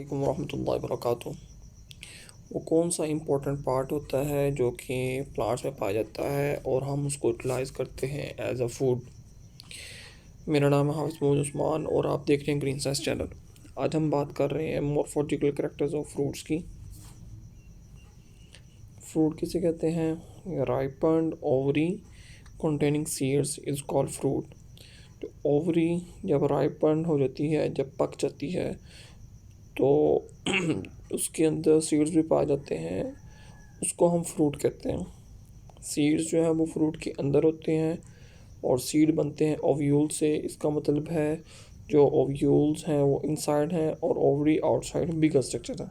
वालेकुम रहमतुल्लाहि वबरकातुहू। वो कौन सा इम्पोर्टेंट पार्ट होता है जो कि प्लांट्स में पाया जाता है और हम उसको यूटिलाइज़ करते हैं एज अ फूड। मेरा नाम है हाफिज़ मोहम्मद उस्मान और आप देख रहे हैं ग्रीन साइंस चैनल। आज हम बात कर रहे हैं मॉर्फोलॉजिकल कैरेक्टर्स ऑफ फ्रूट्स की। फ्रूट किसे कहते हैं? Ripened ovary containing seeds is called fruit. तो ओवरी जब राइपन्ड हो जाती है, जब पक जाती है, तो उसके अंदर सीड्स भी पाए जाते हैं, उसको हम फ्रूट कहते हैं। सीड्स जो है वो फ्रूट के अंदर होते हैं और सीड बनते हैं ओव्यूल से। इसका मतलब है जो ओव्यूल्स हैं वो इनसाइड हैं और ओवरी आउटसाइड बिगर स्ट्रक्चर है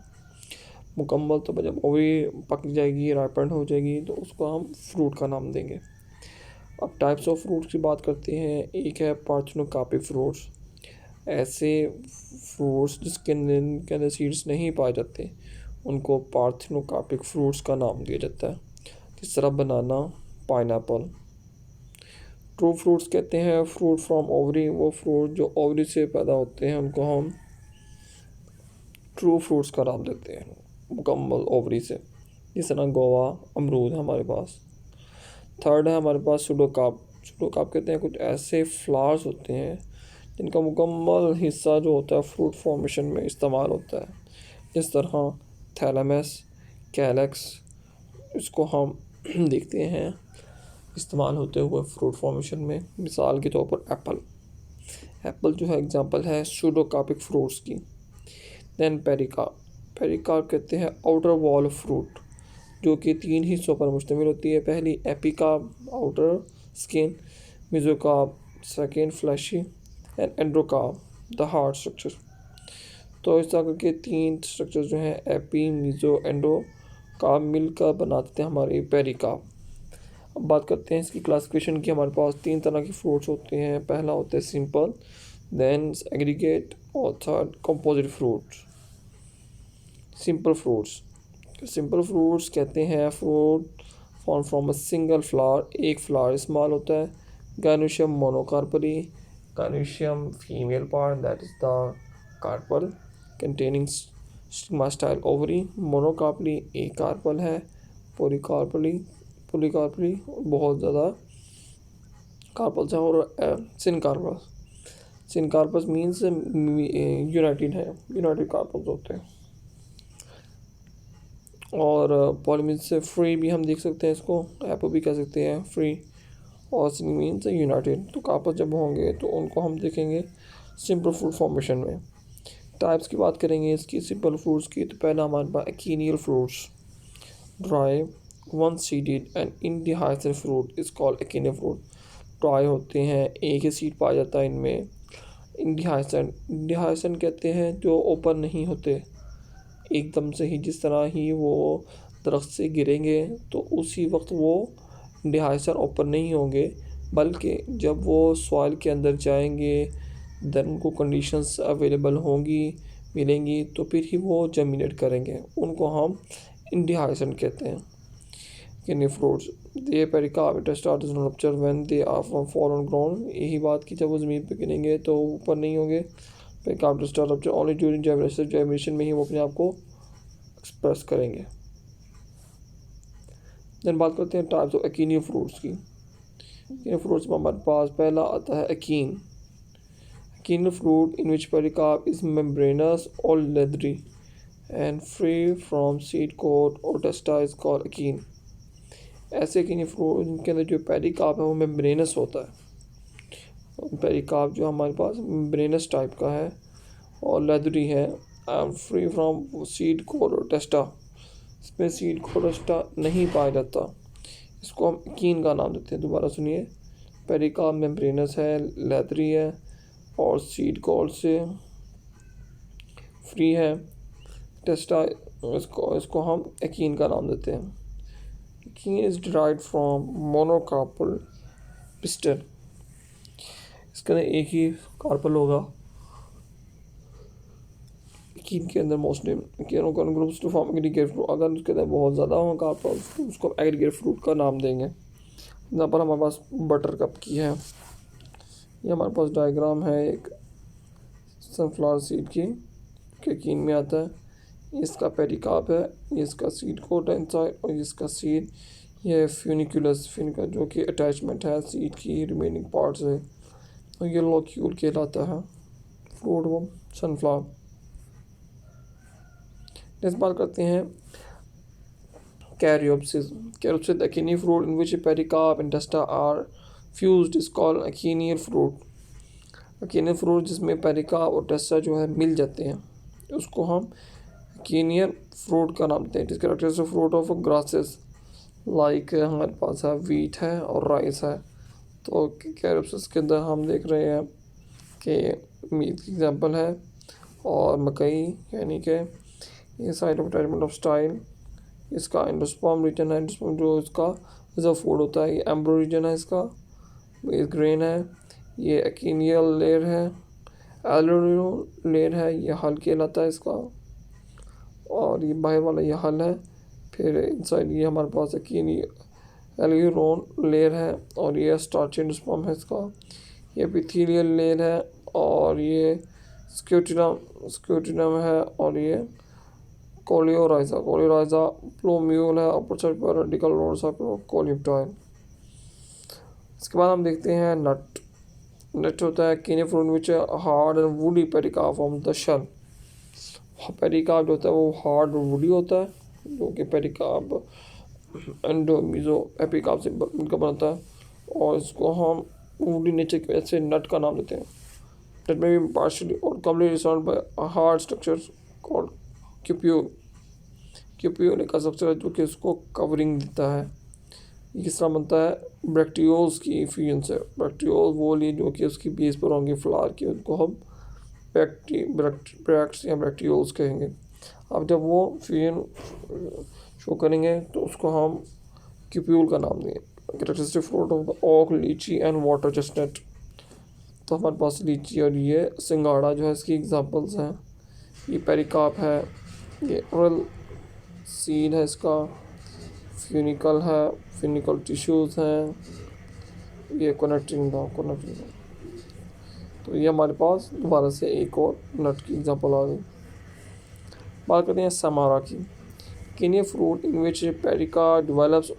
मुकम्मल। तो जब ओवरी पक जाएगी, राइपेंड हो जाएगी, तो उसको हम फ्रूट का नाम देंगे। अब टाइप्स ऑफ फ्रूट्स की बात करते हैं। एक है पार्थेनोकार्पिक फ्रूट्स। ऐसे फ्रूट्स के अंदर सीड्स नहीं पाए जाते, उनको पार्थेनोकार्पिक फ्रूट्स का नाम दिया जाता है। जिस तरह बनाना, पाइनएप्पल। ट्रू फ्रूट्स कहते हैं फ्रूट फ्रॉम ओवरी। वो फ्रूट जो ओवरी से पैदा होते हैं उनको हम ट्रू फ्रूट्स का नाम देते हैं, मुकम्मल ओवरी से। जिस तरह गोवा, अमरूद है हमारे पास। थर्ड है हमारे पास सुडोकाप। सुडोकाप कहते हैं कुछ ऐसे फ्लावर्स होते हैं जिनका मुकम्मल हिस्सा जो होता है फ्रूट फॉर्मेशन में इस्तेमाल होता है। जिस तरह थैलेमस, कैलेक्स, इसको हम देखते हैं इस्तेमाल होते हुए फ्रूट फॉर्मेशन में। मिसाल के तौर पर एप्पल। एप्पल जो है एग्जांपल है सुडोकार्पिक फ्रूट्स की। Then pericarp. पेरिकार्प कहते हैं आउटर वॉल ऑफ फ्रूट, जो कि 3 हिस्सों पर मुश्तमिल होती है। पहली epicarp, outer skin, mesocarp, second fleshy, and endocarp, the hard structure. तो इस तरह के 3 स्ट्रक्चर जो हैं एपी, मीजो, एंडो कार्प मिलकर बनाते हैं हमारी पेरिकार्प। अब बात करते हैं इसकी क्लासिफिकेशन की। हमारे पास 3 तरह के फ्रूट्स होते हैं। पहला होता है सिंपल, देन एग्रीगेट और third composite fruits. Simple fruits. Simple fruits कहते हैं fruit form from a single flower. एक फ्लावर इस्तेमाल होता है। Gynoecium monocarpellary. Gynoecium female part, that is the carpel containing stigma style ovary. Monocarpellary एक carpel है। Polycarpellary बहुत ज़्यादा कार्पल्स हैं। और सिनकार्पस। सिनकार्पस मीन्स यूनाइटेड है, यूनाइटेड कार्पल्स होते हैं। और पॉलीमीन से फ्री भी हम देख सकते हैं, इसको एपो भी कह सकते हैं, फ्री। और सिन मीन्स यूनाइटेड। तो कार्पस जब होंगे तो उनको हम देखेंगे सिंपल फ्रूट फॉर्मेशन में। टाइप्स की बात करेंगे इसकी सिंपल फ्रूट्स की। तो पहला हमारे पास achenial fruits. Dry, one seeded and indehiscent fruit is called achenial fruit. Dry होते हैं, एक ही सीड पाया जाता है इनमें। इंडिहाइसेंट कहते हैं जो ओपन नहीं होते एकदम से ही। जिस तरह ही वो दरख्त से गिरेंगे तो उसी वक्त वो इंडिहाइसन ओपन नहीं होंगे, बल्कि जब वो सॉइल के अंदर जाएंगे, देन उनको कंडीशंस अवेलेबल होंगी, मिलेंगी, तो फिर ही वो जर्मिनेट करेंगे। उनको हम इंडिहाइसन कहते हैं। Kidney fruits, they pericarp start rupture when they are fall on ground. यही बात कि जब वो ज़मीन पे गिरेंगे तो ऊपर नहीं होंगे। Pericarp start rupture only during germination. Germination में ही वो अपने आप को एक्सप्रेस करेंगे। देन बात करते हैं टाइप्स ऑफ एक्नियल फ्रूट्स की। एक्नियल फ्रूट्स में हमारे पास पहला आता है akin. Akinal fruit in which pericarp is membranous or leathery and free from seed coat or testa is called akin। ऐसे अकीनी फ्रूट जिनके अंदर जो पेरिकार्प है वो मेम्ब्रेनस होता है। पेरिकार्प जो हमारे पास मेम्ब्रेनस टाइप का है और लेदरी है and free from seed coat और टेस्टा। इसमें सीड कोट और टेस्टा नहीं पाया जाता, इसको हम अकीन का नाम देते हैं। दोबारा सुनिए, पेरिकार्प मेम्ब्रेनस है, लेदरी है और सीड कोट से फ्री है। टेस्टा, इसको हम एकीन का नाम देते हैं। Achene is derived from monocarpal pistil. इसके अंदर एक ही कार्पल होगा। एकीन के अंदर mostly groups to form aggregate fruit. अगर उसके अंदर बहुत ज़्यादा हो कार्पल तो उसको एग्रीगेट फ्रूट का नाम देंगे। यहाँ पर हमारे पास बटर कप की है। ये हमारे पास डायग्राम है एक सनफ्लावर सीड की आपके कीन में आता है। ये इसका पेरिकार्प है, ये इसका सीड कोट है इनसाइड, और ये इसका सीड, ये फ्यूनिकुलस फिनिका जो कि अटैचमेंट है सीड की रिमेनिंग पार्ट से, और ये लोक्यूल कहलाता है फ्रूट वो सनफ्लावर। नेक्स्ट बात करते हैं caryopsis. Caryopsis the achene fruit in which pericarp and testa are fused is called achenial fruit. Achenial fruit जिसमें पेरिकार्प और टेस्टा जो है मिल जाते हैं, उसको हम अकीनियल फ्रूट का नाम देते हैं। It characteristic fruit of grasses like हमारे पास है वीट है और राइस है। तो कैरियोप्सिस के अंदर हम देख रहे हैं कि मीट की एग्जांपल है और मकई, यानी कि ये side of attachment of style. इसका एंडोस्पर्म रीजन है, एंडोस्पर्म जो इसका एज अ फूड होता है। ये एम्ब्रो रीजन है इसका, ये ग्रेन है। ये अकीनियल लेयर है, एलुमिनो लेयर है, ये हल कहलाता है इसका, और ये बाहर वाला ये हल है। फिर इनसाइड ये हमारे पास एल्यूरोन लेयर है, और ये स्टार्च एंडोस्पर्म है इसका। ये एपिथेलियल लेयर है, और ये स्क्यूटिनम है, और ये कोलियोराइजा प्लोम्यूल है, अपर साइड पर रेडिकल रोड्स ऑफ कोलिप्टाइल। इसके बाद हम देखते हैं नट। नट होता है achene fruit which hard and woody pericarp from the shell. Pericarp जो होता है वो हार्ड और वुडी होता है, जो कि पेरिकार्प एंड मीजो एपिकार्प से मिलकर बनता है, और इसको हम वुडी नेचर की वजह से नट का नाम देते हैं। That may be partially or completely surrounded by a hard structure called cupule. Cupule एक स्ट्रक्चर है जो कि उसको कवरिंग देता है। ये किस तरह बनता है? ब्रैक्टियोल्स की फ्यूजन से। ब्रैक्टियोल वो लिए जो कि उसकी बेस पर होंगे फ्लावर की, उनको हम ब्रैक्ट्स या ब्रैक्टियोल्स कहेंगे। अब जब वो फ्यूजन शो करेंगे तो उसको हम क्यूप्यूल का नाम देंगे। Characteristic fruit of the oak, लीची एंड वाटर चेस्टनट। तो हमारे पास लीची और ये सिंगाड़ा जो है इसकी एग्जांपल्स हैं। ये पेरिकार्प है, ये ओरल सीड है इसका, फ्यूनिकल है, फ्यूनिकल टिश्यूज़ हैं, ये कोनेक्टिंग। तो ये हमारे पास दोबारा से एक और नट की एग्जांपल आ गई। बात करते हैं समारा की। किनी fruit in which pericarp develops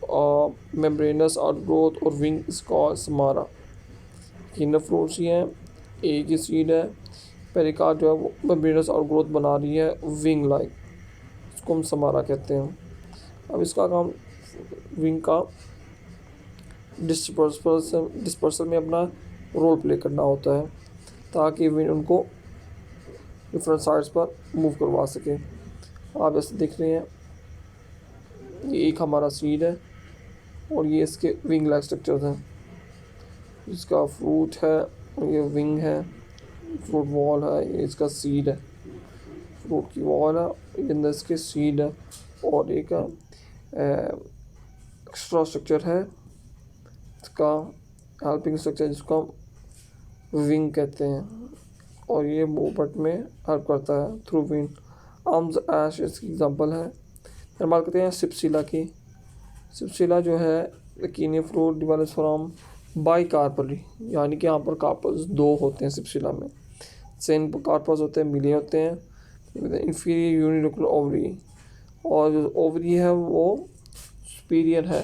membranes outgrowth और विंग इज कॉल्ड समारा। किनी फ्रूट्स ही हैं, एक ही सीड है, पेरिकार्प जो है वो मेम्ब्रेनस आउटग्रोथ बना रही है विंग लाइक, उसको हम समारा कहते हैं। अब इसका काम विंग का डिस्पर्सल में अपना रोल प्ले करना होता है, ताकि विंग उनको डिफरेंट साइड्स पर मूव करवा सके। आप ऐसे देख रहे हैं, ये एक हमारा सीड है और ये इसके विंग लाइक स्ट्रक्चर्स हैं। इसका फ्रूट है, ये विंग है, फ्रूट वॉल है, ये इसका सीड है, फ्रूट की वॉल है, ये अंदर इसके सीड है, और एक एक्स्ट्रा स्ट्रक्चर है इसका हेल्पिंग स्ट्रक्चर जिसको हम विंग कहते हैं, और ये मूवमेंट में हेल्प करता है थ्रू विंग। आर्म्स एश इसकी एग्जांपल है। फिर बात करते हैं सिप्सिला की। सिप्सिला जो है achene fruit develops from by कार्पली, यानी कि यहाँ पर कार्पल्स दो होते हैं सिप्सिला में। सेन कार्पल्स होते हैं, मिले होते हैं, इंफीरियर यूनिलोकुलर ओवरी, और जो ओवरी है वो सुपीरियर है।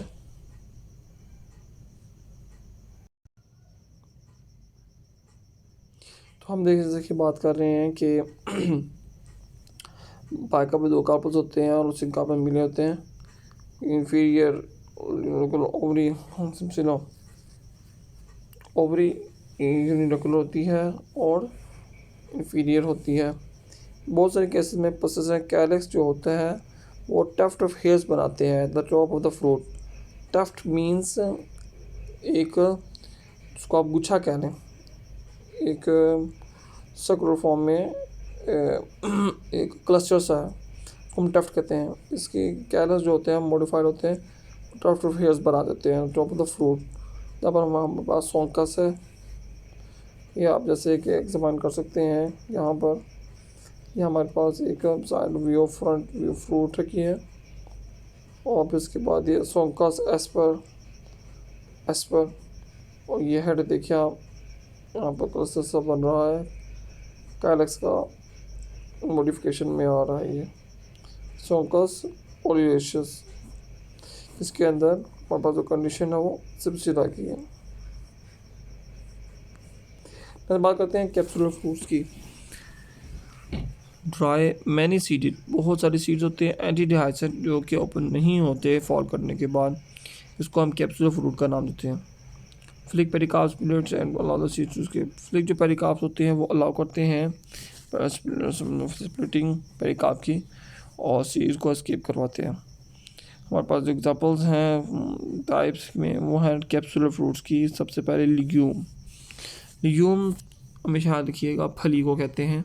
तो हम देखिए बात कर रहे हैं कि बाइका में दो कार्पल्स होते हैं और उसी कार्पल मिले होते हैं। इंफीरियर ओवरी सिप्सिला, ओवरी यूनिलोकुलर होती है और इंफीरियर होती है। बहुत सारे केसेस में पसेस हैं। कैलेक्स जो होता है वो टफ्ट ऑफ हेयर्स बनाते हैं the top of the fruit. Tuft means एक, उसको आप गुच्छा कह लें, एक सर्कुलर फॉर्म में एक क्लस्टर सा है, हम टफ्ट कहते हैं। इसके कैलस जो होते हैं मॉडिफाइड होते हैं, टफ्ट ऑफ हेयर्स बना देते हैं टॉप ऑफ द फ्रूट। यहाँ पर हमारे पास सोंकस है, ये आप जैसे कि एग्जामिन कर सकते हैं। यहाँ पर ये हमारे पास एक side view, front view fruit रखी है, और फिर इसके बाद ये सोंकस एस्पर, और ये हेड देखिए आप, यहाँ पर क्लस्टर सा बन रहा है कैलेक्स का, मॉडिफिकेशन में आ रहा है ये सोकस ओलियस, इसके अंदर हमारे पास जो कंडीशन है वो सिपसिला की है। बात करते हैं कैप्सुलर फ्रूट्स की। ड्राई मैनी सीडेड, बहुत सारे सीड्स होते हैं एंटी डिहाइड्रेंट जो कि ओपन नहीं होते फॉल करने के बाद, इसको हम कैप्सुलर फ्रूट का नाम देते हैं। Flick pericarps pellets and allow the seeds, उसके फ्लिक जो पेरिकार्प्स होते हैं वो अलाउ करते हैं स्प्लिटिंग पेरिकार्प की और सीड्स को एस्केप करवाते हैं। हमारे पास जो एग्जांपल्स हैं टाइप्स में वो हैं कैप्सुलर फ्रूट्स की। सबसे पहले लिग्यूम, लिग्यूम हमेशा याद रखिएगा फली को कहते हैं।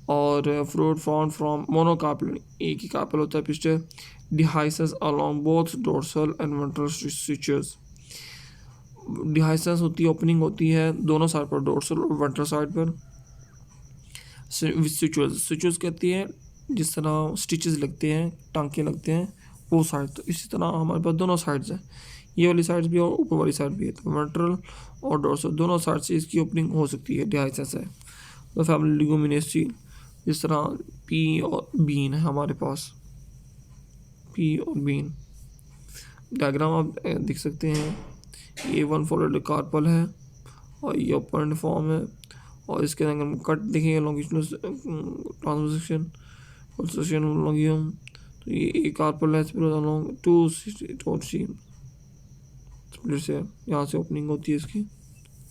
और फ्रूट फाउंड फ्रॉम मोनोकार्पल, एक ही कार्पल होता है pistil, dehisces along both dorsal and ventral stitches. Dehisces होती है, ओपनिंग होती है दोनों साइड पर, डोर्सल और वेंट्रल साइड पर। स्टिचेस कहती है जिस तरह स्टिचेस लगते हैं, टांके लगते हैं वो साइड, तो इसी तरह हमारे पास दोनों साइड्स हैं, ये वाली साइड भी और ऊपर वाली साइड भी है। तो वेंट्रल और डोर्सल दोनों साइड से इसकी ओपनिंग हो सकती है, डिहाइसेस है। तो फैमिली लिगुमिनेसी, जिस तरह पी और बीन है हमारे पास, पी और बीन। डायग्राम आप देख सकते हैं, A1 फॉलोड कार्पल है और ये ओपन फॉर्म है और इसके अंदर कट देखेंगे लॉन्गिट्यूडनल ट्रांससेक्शन लॉन्गियम, तो ये एक कार्पल है अलोंग टू स्प्लिट से, यहाँ से ओपनिंग होती है इसकी,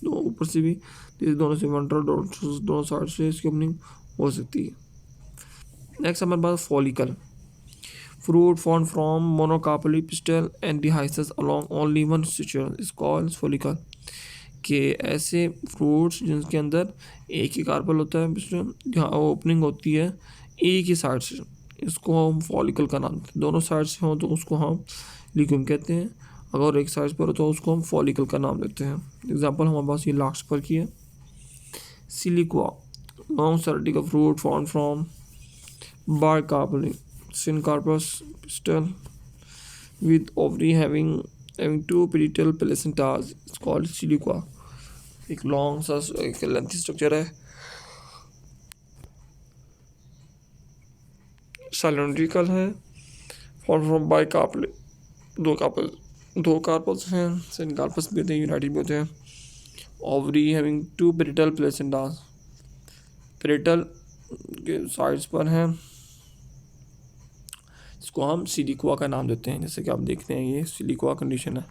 दो ऊपर से भी, दोनों से वेंट्रल दोनों साइड से इसकी ओपनिंग हो सकती है। नेक्स्ट हमारे पास follicle, fruit found from monocarpellary pistil and dehisces along only one suture is called follicle, के ऐसे फ्रूट्स जिनके अंदर एक ही कार्पल होता है पिस्टल, जहाँ ओपनिंग होती है एक ही साइड से, इसको हम फॉलिकल का नाम देते हैं। दोनों साइड से हो तो उसको हम लिग्यूम कहते हैं, अगर एक साइड पर हो तो उसको हम फॉलिकल का नाम देते हैं। एग्जांपल हमारे पास ये लास्ट पर की है, सिलिक्वा, लॉन्ग सैलिडी का fruit found from bicarpellary syncarpous pistil with ovary having two parietal placentas is called siliqua। एक लॉन्ग सा एक लेंथी स्ट्रक्चर है, साइलेंड्रिकल है, फॉर्म फ्रॉम बाइकार्पल, दो कार्पल्स हैं, सिनकार्पस भी होते हैं, यूनाइटेड भी होते हैं। Ovary having two parietal placentas, parietal के साइड्स पर हैं, इसको हम सिलिक्वा का नाम देते हैं। जैसे कि आप देखते हैं ये सिलिक्वा कंडीशन है।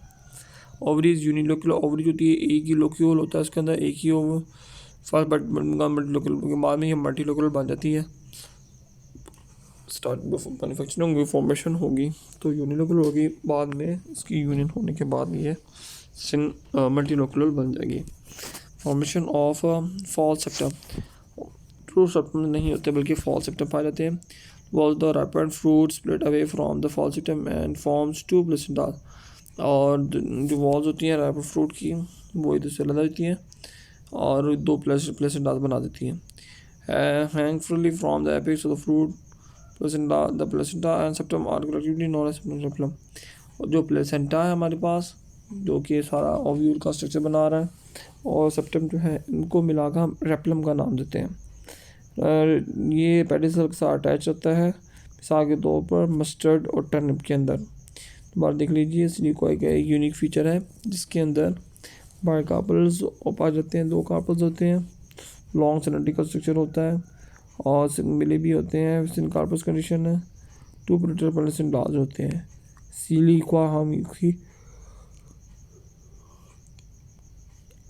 ओवरीज यूनिलोक्यूल, ओवरी जो होती है एक ही लोक्यूल होता है, इसके अंदर एक ही ओवर फर्स्ट बट मल्टीलोक्यूल के बाद में ये मल्टीलोक्यूल बन जाती है। स्टार्ट मैन्युफैक्चरिंग होगी, फॉर्मेशन होगी तो यूनिलोक्यूल होगी, बाद में इसकी यूनियन होने के बाद ये मल्टीलोक्यूल बन जाएगी। Formation of false septum, true septum नहीं होते बल्कि फॉल सेप्टम पाए जाते हैं। Was the ripened fruit split away from the falcitum and forms two placentas, और जो वॉल्स होती हैं राइपेंड फ्रूट की वो इधर से लगा देती हैं और दो प्लेसेंटास बना देती हैं। Hang freely from the apex of the fruit placenta, the placenta and septum are collectively known as septum. और जो प्लेसेंटा है हमारे पास जो कि सारा ओव्यूल का स्ट्रक्चर बना रहा है, और सेप्टम जो है इनको मिलाकर हम रेप्लम का नाम देते हैं। ये पेडिसल के साथ अटैच होता है मिसाल के तौर पर मस्टर्ड और टर्निप के अंदर। दोबारा देख लीजिए, सिलिक्वा का एक यूनिक फीचर है जिसके अंदर बाइकार्पल्स पाए जाते हैं, दो कार्पल्स होते हैं, लॉन्ग सिलेंड्रिकल स्ट्रक्चर होता है और मिले भी होते हैं, सिनकार्पस कंडीशन है, टू पेरिटल प्लेसेंटास होते हैं। सिलिक्वा हम की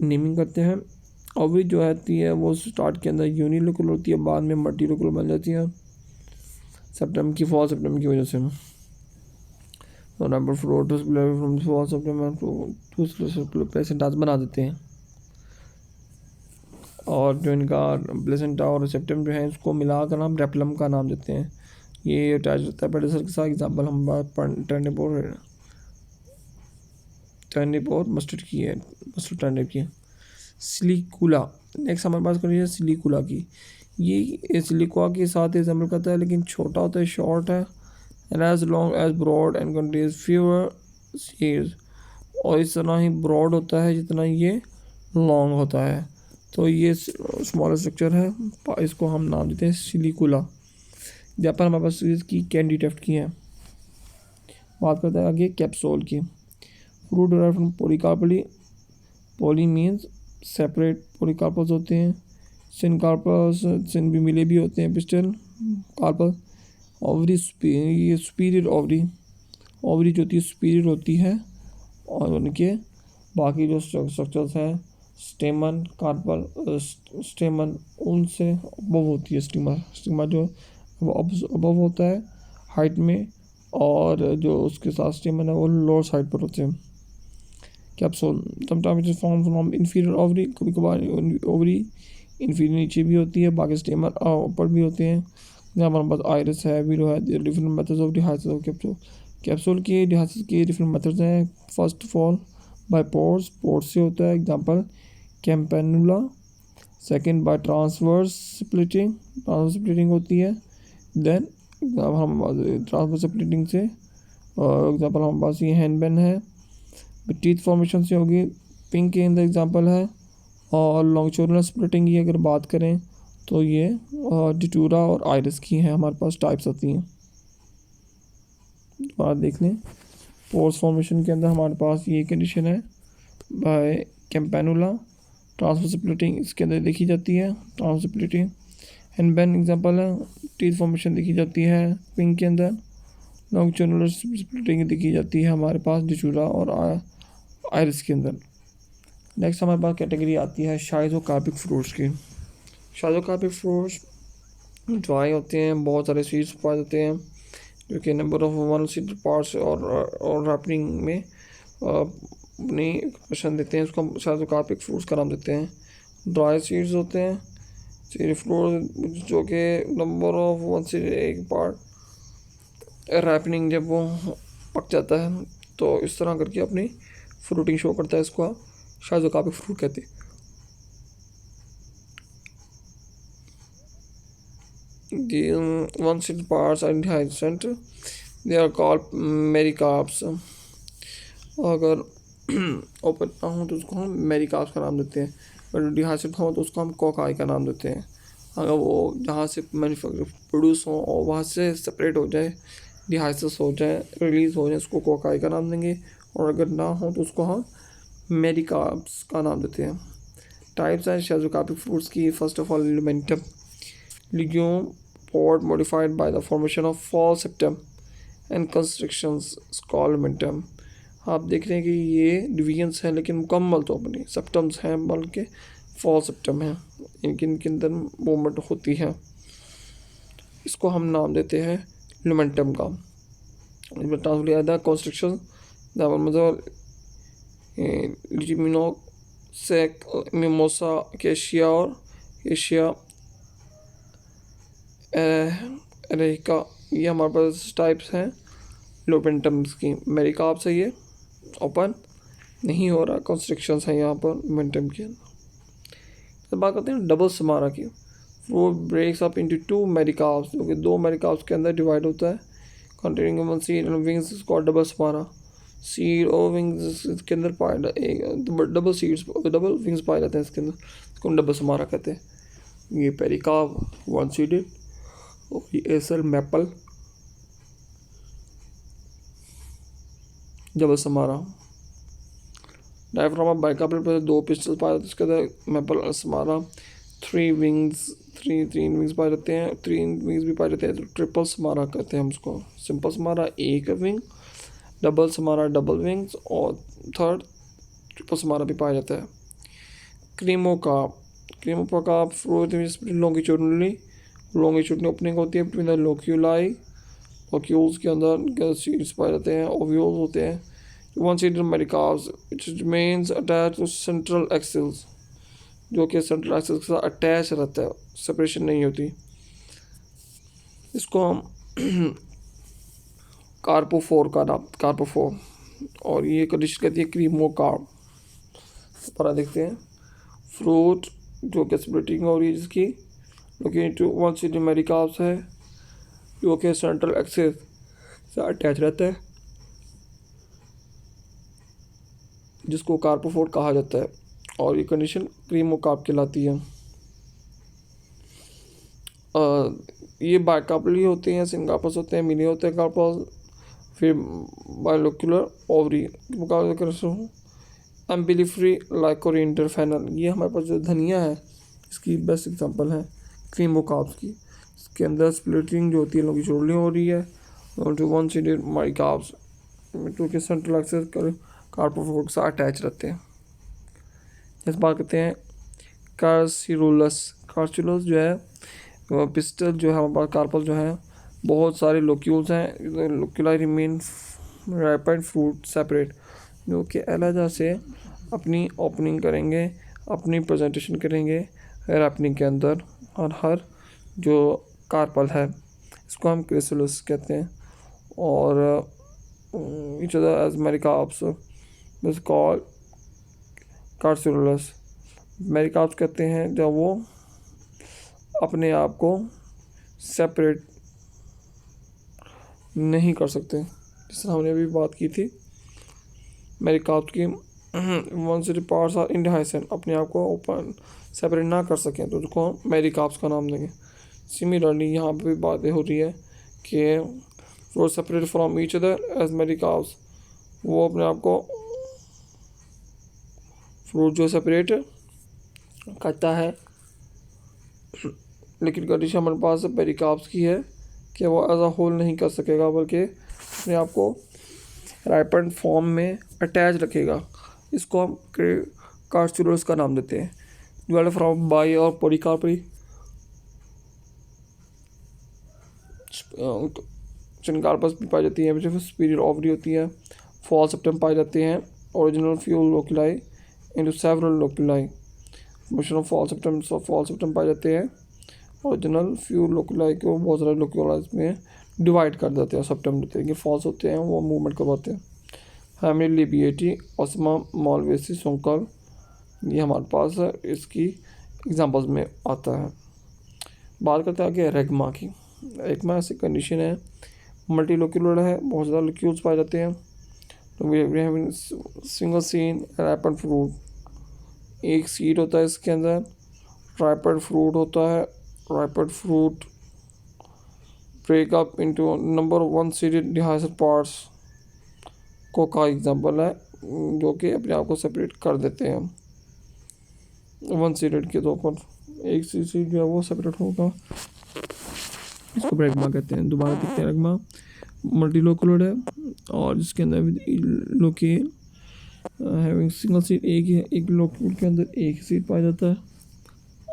नेमिंग करते हैं। ओवरी जो आती है वो स्टार्ट के अंदर यूनिलोक्यूल होती है, बाद में मल्टीलोक्यूल बन जाती है सेप्टम की, फॉल सेप्टम की वजह से। Number fruit from false septum placentas बना देते हैं, और जो इनका प्लेसेंटा और सेप्टम जो है इसको मिलाकर हम रेप्लम का नाम देते हैं। ये अटैच होता है पेडिसल के साथ। एग्जाम्पल हम बात टर्निप और मस्टर्ड की है, मस्टर्ड टर्निप की। सिलिकुला, नेक्स्ट हमारे पास करिए सिलिकुला की। ये सिलिक्वा के साथ एग्जाम्पल करता है, लेकिन छोटा होता है, शॉर्ट है, and as long as broad and contains fewer seeds, और इस तरह ही ब्रॉड होता है जितना ये लॉन्ग होता है। तो ये स्मॉलर स्ट्रक्चर है, इसको हम नाम देते हैं सिलिकुला। यहाँ पर हमारे पास इसकी कैंडी टेफ्ट की है। बात करते हैं आगे कैप्सूल की। Fruit derive from polycarpellary. Poly means separate, polycarpous होते हैं। सिनकार्पस, सिन भी मिले भी होते हैं, पिस्टल कार्पस। ओवरी, ये सुपीरियर ओवरी, ओवरी जो होती है सुपीरियर होती है, और उनके बाकी जो स्ट्रक्चर्स हैं स्टेमन कार्पल, स्टेमन उनसे अबव होती है स्टिमा, स्टिमा जो वो अबव होता है हाइट में, और जो उसके साथ स्टेमन है वो लोअर साइड पर होते हैं। Capsule sometimes it form from inferior ovary, कभी कभार ओवरी इंफीरियर नीचे भी होती है, बाकी स्टेमन ऊपर भी होते हैं। यहाँ हमारे पास आयरस है, वीरो है। Different methods of dehiscence of capsule. Capsule की डिहाइसिस की डिफरेंट मेथड्स हैं। First of all by pores, pores से होता है, example Campanula. Second by transverse splitting, transverse splitting होती है। देन हम ट्रांसवर्स स्प्लिटिंग से एग्जांपल हमारे पास ये हैंडबैन है। टीथ फॉर्मेशन से होगी, पिंक के अंदर एग्जांपल है। और लॉन्गिट्यूडिनल स्प्लिटिंग की अगर बात करें तो ये डिटूरा और आयरिस की है, हमारे पास टाइप्स होती हैं। दोबारा देख लें, पोर्स फॉर्मेशन के अंदर हमारे पास ये कंडीशन है बाय कैम्पेनुला। ट्रांसवर्स स्प्लिटिंग इसके अंदर देखी जाती है, ट्रांसवर्स स्प्लिटिंग। हैंडबैन एग्जांपल है। टीथ फॉर्मेशन देखी जाती है पिंक के अंदर। लॉन्गिट्यूडिनल स्प्लिटिंग देखी जाती है हमारे पास डिटूरा और आयरिस के अंदर। नेक्स्ट हमारे पास कैटेगरी आती है शाइज़ोकार्पिक फ्रूट्स की। शाइज़ोकार्पिक फ्रूट्स ड्राई होते हैं, बहुत सारे सीड्स पाए जाते हैं, जो कि number of one seed parts और रैपनिंग में अपनी पोजीशन देते हैं। उसको हम शाइज़ोकार्पिक फ्रूट्स का नाम देते हैं। ड्राई सीड्स होते हैं, सीड फ्रूट जो कि नंबर ऑफ वन सीड एक पार्ट रैपनिंग जब वो पक जाता है तो इस तरह करके अपनी फ्रूटिंग शो करता है, इसको शाइज़ोकार्पिक फ्रूट कहते हैं। The one-seed parts are inherent. They are called मेरिकार्प्स। अगर ओपन ना हो तो उसको हम मेरिकार्प्स का नाम देते हैं, अगर डिहाइड्रेट हो तो उसको हम कोकाई का नाम देते हैं। अगर वो जहाँ से मैन्युफैक्चर प्रोड्यूस हो और वहाँ से सेपरेट हो जाए, डिहाइड्रेट हो जाए, रिलीज़ हो जाए, उसको कोकाई का नाम देंगे। और अगर ना हो तो उसको हम मेरिकार्प्स का नाम देते हैं। टाइप्स हैं शाइज़ोकार्पिक फ्रूट्स की। First of all lomentum, legume pod modified by the formation of fall septum and constrictions called momentum। आप देख रहे हैं कि ये डिवीजन्स हैं लेकिन मुकम्मल तो अपनी सेप्टम्स हैं, बल्कि फॉल सेप्टम हैं, इनके अंदर मूवमेंट होती है। इसको हम नाम देते हैं लुमेंटम का। इसमें ट्रांसफर किया था कॉन्स्ट्रक्शन मतलब लिटिमिनो सेक मिमोसा केशिया और एशिया एरेका, ये हमारे पास टाइप्स हैं लुमेंटम्स की। मेरिकार्प्स है, ये ओपन नहीं हो रहा, कंस्ट्रक्शंस हैं यहाँ पर मोमेंटम के अंदर। तो बात करते हैं डबल समारा की। Fruit breaks up into two mericarps, जो कि दो मेरिकार्प्स के अंदर डिवाइड होता है। Containing one seed and wings इसको डबल समारा। सीड और विंग्स के अंदर पाए डबल सीड्स डबल विंग्स पाए जाते हैं इसके अंदर, इसको डबल समारा कहते हैं। ये पेरिकार्प वन सीडेड और ये Acer maple double samara. Diaphragm bicarpellary पर दो पिस्टल्स पाए जाते हैं, इसके अंदर मैपल समारा। थ्री विंग्स पाए जाते हैं, थ्री विंग्स भी पाए जाते हैं, तो ट्रिपल समारा कहते हैं हम उसको। सिंपल समारा एक wing, double samara double wings, और थर्ड ट्रिपल समारा भी पाया जाता है। क्रीमोकार्प फ्रूट लॉन्गिट्यूडनली ओपनिंग होती है बिटवीन द लोक्यूलाई, लोक्यूल्स के अंदर सीड्स पाए जाते हैं, ओव्यूल्स होते हैं। One seeded mericarps which remains attached to central axis, जो कि सेंट्रल एक्सिस के साथ अटैच रहता है, सेपरेशन नहीं होती। इसको हम कार्पोफोर का नाम, कार्पोफोर, और ये कंडीशन कहती है क्रीमोकार्प। पर देखते हैं फ्रूट जो कि स्प्लिटिंग हो रही है जिसकी, जो कि वन सीडेड मेरिकार्प्स है, जो कि सेंट्रल एक्सिस से अटैच रहता है, जिसको कार्पोफोर कहा जाता है। और ये कंडीशन क्रीमो कार्प कहलाती है। ये बाइकार्पल होते हैं, सिंगापस होते हैं, मिनी होते हैं कार्पल। फिर बायोलोक्यूलर ओवरी एम्बिलिफ्री लाइकोरिएंटर फेनल, ये हमारे पास जो धनिया है इसकी बेस्ट एग्जांपल है क्रीमो कार्प्स की। इसके अंदर स्प्लिटिंग जो होती है लोगों की शोल्डिंग हो रही है to one seeded mericarps to के सेंट्रल एक्सेस कार्पोफोर के साथ अटैच रहते हैं। इस बात करते हैं कार्सिरुलस। कार्सिरुलस जो है पिस्टल जो है हमारे पास कार्पल जो है बहुत सारे लोक्यूल्स हैं। लोक्यूलाई रिमेन रैपिड फ्रूट सेपरेट, जो कि अलग से अपनी ओपनिंग करेंगे, अपनी प्रेजेंटेशन करेंगे रैपनिंग के अंदर। और हर जो कार्पल है इसको हम क्रिसुलस कहते हैं। और each other as mericarps is called कार्सिरुलस। मेरिकार्प्स कहते हैं जब वो अपने आप को सेपरेट नहीं कर सकते, जिस हमने अभी बात की थी मेरिकार्प्स की। वन सिटी पार्ट्स आर इंडिहाइसेंट, अपने आप को ओपन सेपरेट ना कर सकें तो उसको हम मेरिकार्प्स का नाम देंगे। सिमिलरली यहाँ पे भी बातें हो रही है कि वो separate from each other as mericarps, वो अपने आप को फ्रूट जो सेपरेट करता है, लेकिन कंडीशन हमारे पास पेरिकार्प्स की है कि वो एज अ होल नहीं कर सकेगा, बल्कि अपने आप को राइपेंड फॉर्म में अटैच रखेगा। इसको हम कार्सिरुलस का नाम देते हैं। डिवेल्प फ्रॉम बाई और पोलिकार्पी सिनकार्पस भी पाई जाती है, सुपीरियर ओवरी होती है, फॉल सेप्टम पाए जाते हैं, original fuel loculi into several loculi. Motion of false septum पाए जाते हैं, ओरिजिनल फ्यूल लोकुलाई को बहुत सारे लोकुलाइज में डिवाइड कर देते हैं, सेप्टम देते हैं कि फॉल्स होते हैं वो मूवमेंट करवाते हैं। फैमिली लिबिएटी ऑस्मा मॉलवेसी सोंकल, ये हमारे पास है, इसकी एग्जांपल्स में आता है। बात करते हैं आगे रेगमा की। रेगमा ऐसी कंडीशन है मल्टी लोक्यूलर है, बहुत ज़्यादा लोक्यूल्स पाए जाते हैं। तो we have single seen rapid fruit, एक सीड होता है इसके अंदर, रैपिड फ्रूट होता है। Rapid fruit break up into number one seeded dehisced parts, coca example है, जो कि अपने आप को सेपरेट कर देते हैं वन सीडेड के तौर पर। एक सीड जो है वो सेपरेट होगा, इसको रेगमा कहते हैं। दोबारा देखते हैं, रेगमा मल्टीलोकुलर है और जिसके अंदर लोकेल हैविंग सिंगल सीड, एक लोक्यूल के अंदर एक सीड पाया जाता है।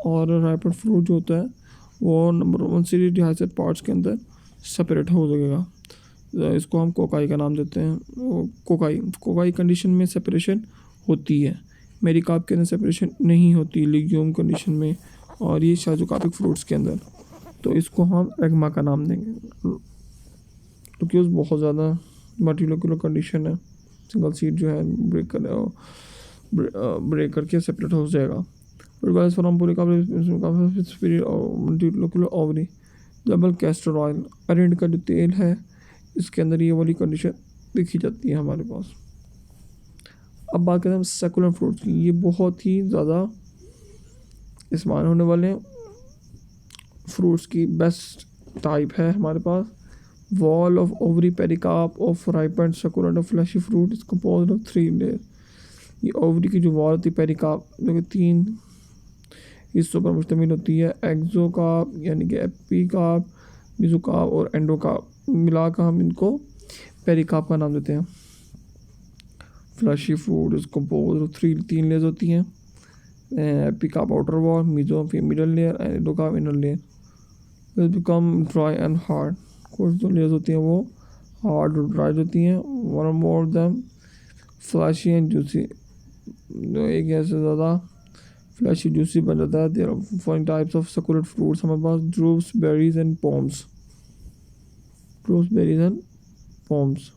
और रैपिड फ्रूट जो होता है वो number one seeded dehisced parts के अंदर सेपरेट हो जाएगा। इसको हम कोकाई का नाम देते हैं। कोकाई कंडीशन में सेपरेशन होती है, मेरिकार्प के अंदर सेपरेशन नहीं होती लिग्यूम कंडीशन में, और ये शाजुकापिक फ्रूट्स के अंदर, तो इसको हम रेगमा का नाम देंगे। क्योंकि उस बहुत ज़्यादा मल्टीलोकुलर कंडीशन है, सिंगल सीड जो है ब्रेक करके सेपरेट हो जाएगा। From multilocular ovary double castor oil, अरिंड का जो तेल है इसके अंदर ये वाली कंडीशन देखी जाती है हमारे पास। अब बात करें हम सेकुलर फ्रूट्स की, ये बहुत ही ज़्यादा इस्तेमाल होने वाले फ्रूट्स की बेस्ट टाइप है हमारे पास। Wall of ovary pericarp of ripened succulent of fleshy fruit is composed of 3 layer. ये ओवरी की जो वॉल होती है पेरिकार्प, जो कि 3 हिस्सों पर मुश्तमिल होती है, एक्सोकार्प यानी कि एपिकार्प, मेसोकार्प और एंडोकार्प, मिलाकर हम इनको पेरिकार्प का नाम देते हैं। Fleshy fruit is composed of 3 layers होती हैं, epicarp outer wall, meso middle layer and endocarp inner layer. This become dry and hard, कुछ जो लेयर्स होती हैं वो हार्ड और ड्राई होती हैं। वन और more them fleshy and juicy, जो एक ऐसे ज़्यादा फ्लैशी जूसी बन जाता है। There are 4 types of succulent fruits हमारे पास, drupes, berries and pomes. Drupes, berries and पॉम्स।